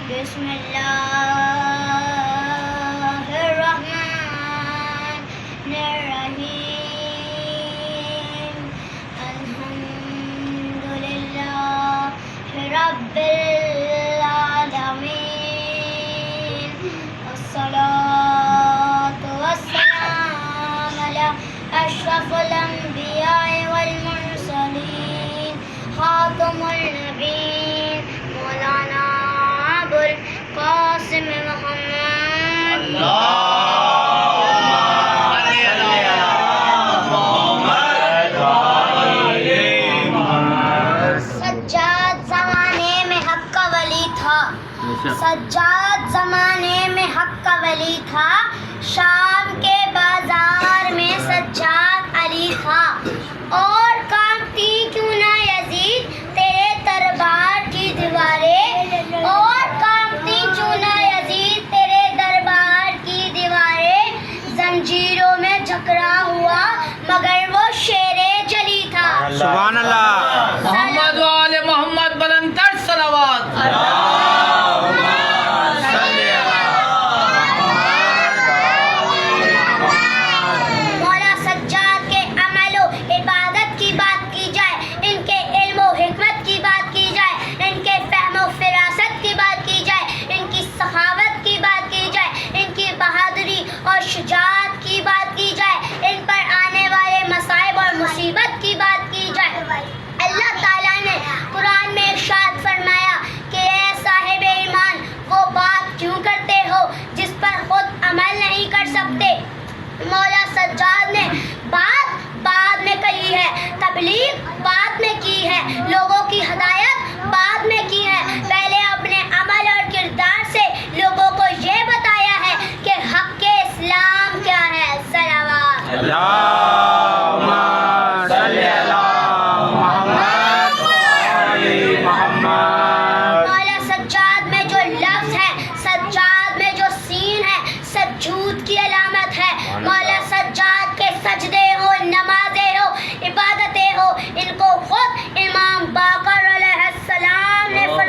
بسم اللہ الرحمن الرحیم الحمد للہ رب العالمین والصلاة والسلام علی اشرف الانبیاء والمرسلین خاتم النبیین مولانا ابو القاسم محمد سجاد زمانے میں حق کا ولی تھا، سجاد زمانے میں حق کا ولی تھا، شام کے بازار میں سجاد علی تھا، اور کانپتی کیوں نہ یزید تیرے دربار کی دیواریں، اور کانپتی کیوں نہ یزید تیرے دربار کی دیواریں، زنجیروں میں جکڑا ہوا مگر وہ شیر جلی تھا۔ سبحان اللہ۔ محمد و آل محمد بلند تر صلوات۔ مولا سجاد کے عمل و عبادت کی بات کی جائے، ان کے علم و حکمت کی بات کی جائے، ان کے فہم و فراست کی بات کی جائے، ان کی سخاوت کی بات کی جائے، ان کی بہادری اور شجاعت کی بات کی جائے، ان پر آنے والے مصائب اور مصیبت کی بات کی جائے، اللہ تعالیٰ نے قرآن میں ارشاد فرمایا کہ اے صاحب ایمان وہ بات کیوں کرتے ہو جس پر خود عمل نہیں کر سکتے۔ مولا سجاد نے بات بعد میں کہی ہے، تبلیغ بعد میں کی ہے، لوگوں کی ہدایت بعد میں کی ہے، پہلے اپنے عمل اور کردار سے لوگوں کو یہ بتایا ہے کہ حق اسلام کیا ہے۔ صلوات۔ اللہم صلی علی محمد و آل محمد۔ مولا سجاد میں جو لفظ ہے، سجاد میں جو سین ہے، سجود کی علامت ہے۔ مولا سجاد کے سجدے ہو، نمازیں ہو، عبادتیں ہو، ان کو خود امام باقر علیہ السلام نے فرمایا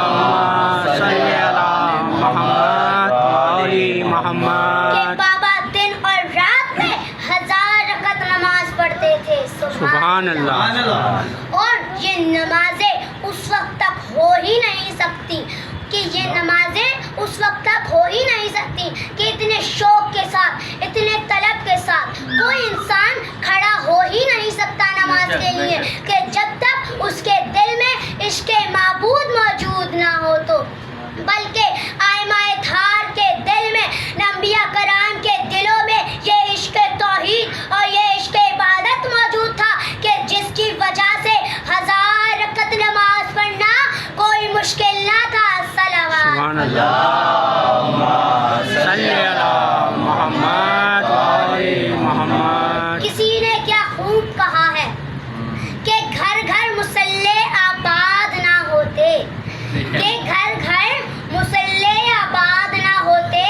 اللہم صلی علی محمد و آل کہ محمد۔ بابا دن اور رات میں 1000 رکعت نماز پڑھتے تھے۔ سبحان اللہ۔ اور یہ نمازیں اس وقت تک ہو ہی نہیں سکتی، کہ یہ نمازیں اس وقت تک ہو ہی نہیں سکتی کہ اتنے شوق کے ساتھ، اتنے طلب کے ساتھ کوئی انسان کھڑا ہو ہی نہیں سکتا نماز کے لیے، کہ جب تک اس کے دل میں عشق معبود موجود نہ ہو تو، بلکہ آئمہ تھار کے دل میں، انبیاء کرام کے دلوں میں یہ عشق توحید اور یہ عشق عبادت موجود تھا کہ جس کی وجہ سے 1000 رکعت نماز پڑھنا کوئی مشکل نہ تھا۔ صلوات۔ سبحان اللہم صلی علی محمد و آل محمد۔ کسی نے کیا خوب کہا ہے کہ گھر گھر مصلی آباد نہ ہوتے، کہ گھر گھر مصلی آباد نہ ہوتے،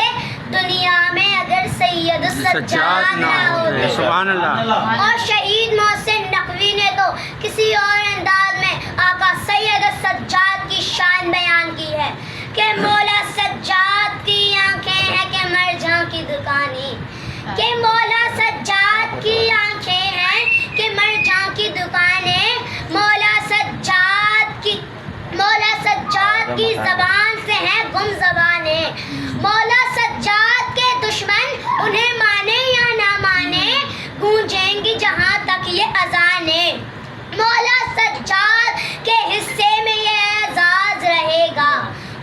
دنیا میں اگر سید سجاد نہ ہوتے۔ سبحان اللہ۔ اور شہید محسن نقوی نے تو کسی اور انداز میں آقا سید سجاد کی شان بیان کی ہے کہ مولا سجاد کی آنکھیں ہیں کہ مرجان کی دکانیں، کہ مولا سجاد کی آنکھیں ہیں کہ مرجان کی دکانیں، مولا سجاد کی زبان سے ہیں گم زبانیں، مولا سجاد کے دشمن انہیں مانے یا نہ مانے، گونجیں گی جہاں تک یہ اذانیں، مولا سجاد کے حصے میں یہ اعزاز رہے گا،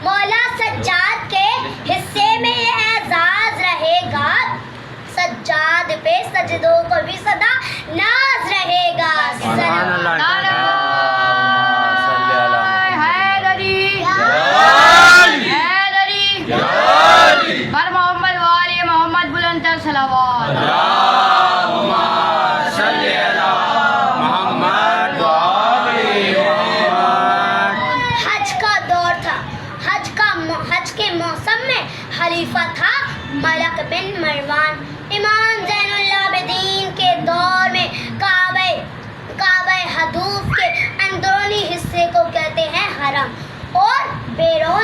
مولا سجاد کے حصے میں یہ اعزاز رہے گا، سجاد پہ سجدوں کو بھی صدا ناز رہے گا۔ سبحان اللہ۔ ہر محمد و آل محمد بلند تر صلوات۔ اللہم صلی علی محمد و آل محمد۔ حج کا دور تھا، حج کے موسم میں خلیفہ تھا ملک بن مروان۔ امام زین العابدین کے دور میں کعبہ حدوف کے اندرونی حصے کو کہتے ہیں حرم، اور بیرون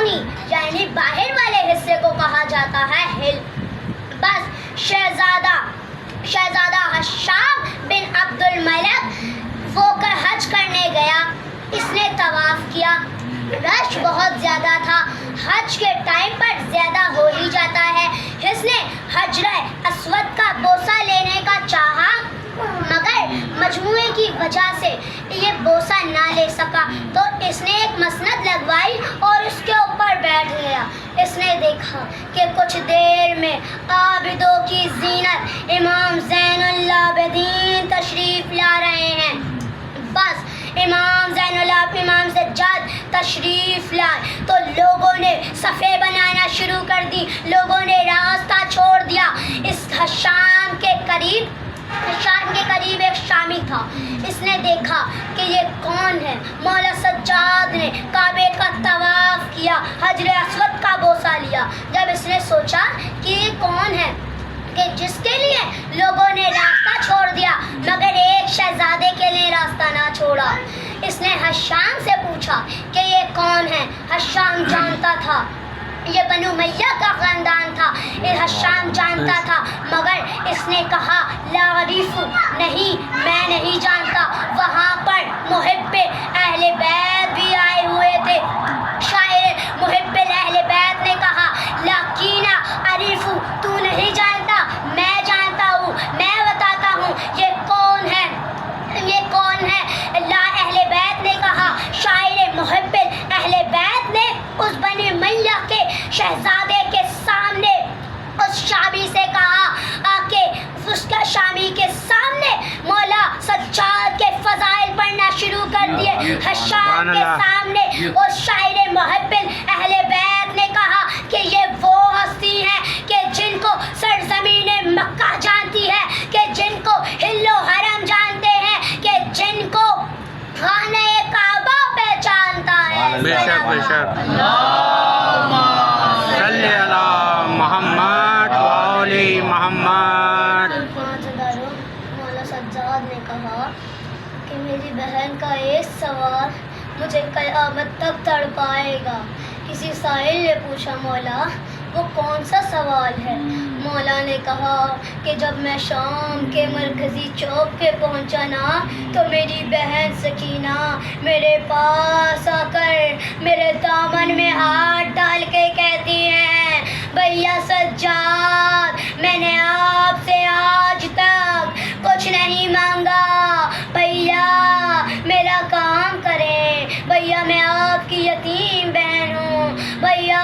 کہا جاتا ہے ہل۔ بس شہزادہ حشام بن عبد الملک وہ حج کرنے گیا، اس نے طواف کیا، رش بہت زیادہ تھا، حج کے ٹائم پر زیادہ ہو ہی جاتا ہے، اس نے حجر اسود کا بوسہ لینے کا چاہا مگر مجموعے کی وجہ سے یہ بوسہ نہ لے سکا، تو اس نے ایک مسند لگوائی اور اس کے اوپر بیٹھ گیا۔ اس نے دیکھا کہ کچھ دیر میں عابدوں کی زینت امام زین العابدین تشریف لا رہے ہیں۔ بس امام سجاد تشریف لائے تو لوگوں نے صفیں بنانا شروع کر دی، لوگوں نے راستہ چھوڑ دیا۔ اس حشام کے قریب ایک شامی تھا، اس نے دیکھا کہ یہ کون ہے، مولا سجاد نے کعبے کا طواف کیا، حجر اسود کا بوسہ لیا۔ جب اس نے سوچا کہ یہ کون ہے کہ جس کے لیے لوگوں نے راستہ چھوڑ دیا مگر ایک شہزادے کے لیے راستہ نہ چھوڑا، اس نے حشام سے پوچھا کہ یہ کون ہے۔ حشام جانتا تھا یہ بنو امیہ کا خاندان تھا، یہ حشام جانتا تھا مگر اس نے کہا لا اعرف، نہیں میں نہیں جانتا۔ وہاں پر محب اہل بیت بھی آئے ہوئے تھے، شاعر محب اہل بیت نے کہا لاکین اعرف، تو نہیں جانتا میں جانتا ہوں، میں بتاتا ہوں یہ کون ہے، یہ کون ہے۔ لا اہل بیت نے کہا، شاعر محب اہل بیت نے اس بنی امیہ کے شہزادے کے سامنے اس شامی سے کہا کہ اس کا شامی کے سامنے مولا سجاد کے فضائل پڑھنا شروع کر دیے۔ حشام کے سامنے اس شاعر محب اہل بیت نے کہا کہ یہ وہ ہستی ہے کہ جن کو سرزمین مکہ جانتی ہے، کہ جن کو ہل و حرم جانتے ہیں، کہ جن کو خانہ کعبہ پہچانتا ہے۔ بے شک بے شک۔ صلی علی محمد و آل محمد۔ مولا سجاد نے کہا کہ میری بہن کا ایک سوال مجھے قیامت تک تڑپائے گا۔ کسی سائل نے پوچھا مولا وہ کون سا سوال ہے؟ مولا نے کہا کہ جب میں شام کے مرکزی چوک پہ پہنچا نا تو میری بہن سکینہ میرے پاس آ کر میرے دامن میں ہاتھ ڈال کے کہتی ہیں بھیا سجاد میں نے آپ سے آج تک کچھ نہیں مانگا، بھیا میرا کام کریں، بھیا میں آپ کی یتیم بہن ہوں، بھیا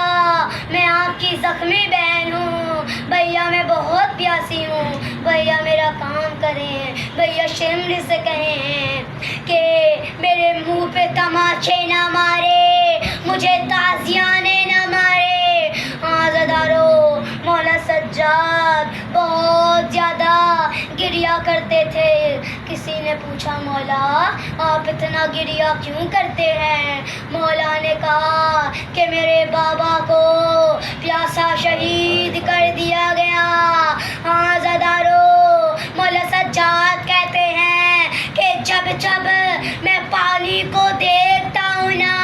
میں آپ کی زخمی بہن ہوں، بھیا میں بہت پیاسی ہوں، بھیا میرا کام کریں، بھیا شمر سے کہیں کہ میرے منہ پہ تماچے نہ مارے، مجھے تازیانے نہ مارے۔ عزادارو مولا سجاد بہت زیادہ گریا کرتے تھے۔ کسی نے پوچھا مولا آپ اتنا گریا کیوں کرتے ہیں؟ مولا نے کہا کہ میرے بابا کو پیاسا شہید کر دیا گیا۔ عزادارو مولا سجاد کہتے ہیں کہ جب جب میں پانی کو دیکھتا ہوں نا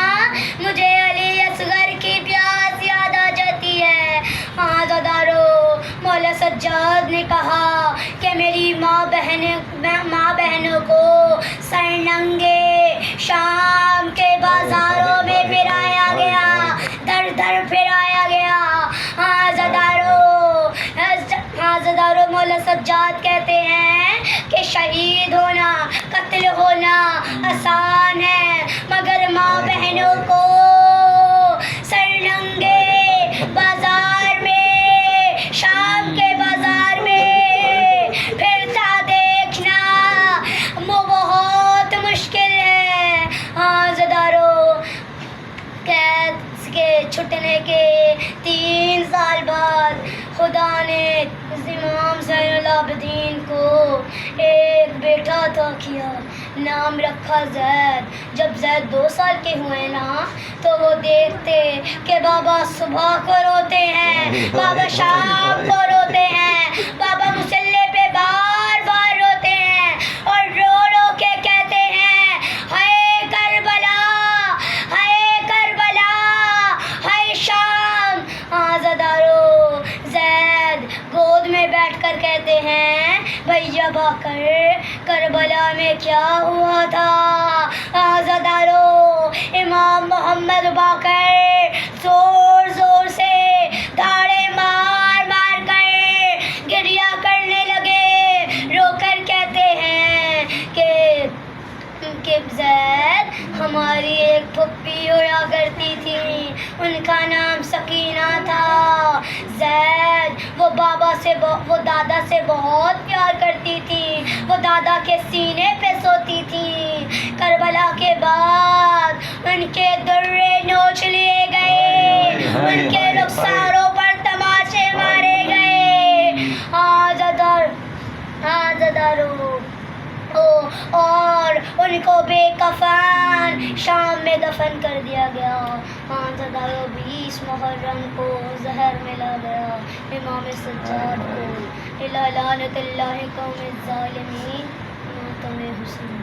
مجھے علی اصغر کی پیاس یاد آ جاتی ہے۔ عزادارو مولا سجاد نے کہا کہ میری ماں بہنوں کو سرننگے شام کے بازاروں میں پھرایا گیا، در در پھرایا گیا۔ عزادارو مولا سجاد کہتے ہیں کہ شہید ہونا قتل ہونا آسان ہے مگر ماں بہنوں کو سرننگے بازار میں شام کے بازار میں پھرتا دیکھنا وہ بہت مشکل ہے۔ عزادارو قید کے چھٹنے کے 3 سال بعد خدا نے امام زین العابدین کو ایک بیٹا عطا کیا، نام رکھا زید۔ جب زید 2 سال کے ہوئے نا تو وہ دیکھتے کہ بابا صبح کو روتے ہیں، بابا شام کو روتے ہیں، بابا مصلی پہ بار بار روتے ہیں اور رو رو کے کہتے ہیں ہائے کربلا، ہائے کربلا، ہائے شام۔ عزادارو یہ باقر کربلا میں کیا ہوا تھا؟ عزادارو امام محمد باقر زور زور سے دھاڑے مار مار کر گریہ کرنے لگے، رو کر کہتے ہیں کہ زید ہماری ایک پھپھی ہوا کرتی تھی، ان کا نام سکینہ تھا۔ زید وہ دادا سے بہت پیار کرتی تھی، وہ دادا کے سینے پہ سوتی تھی۔ کربلا کے بعد ان کے درے نوچ لیے گئے، ان کے رخساروں پر تماچے مارے گئے۔ عزادارو اور ان کو بے کفن شام میں دفن کر دیا گیا۔ عزادارو 20 محرم کو زہر ملا گیا امام سجاد کو۔ الی لعنت اللہ قوم الظالمین، ماتم حسین۔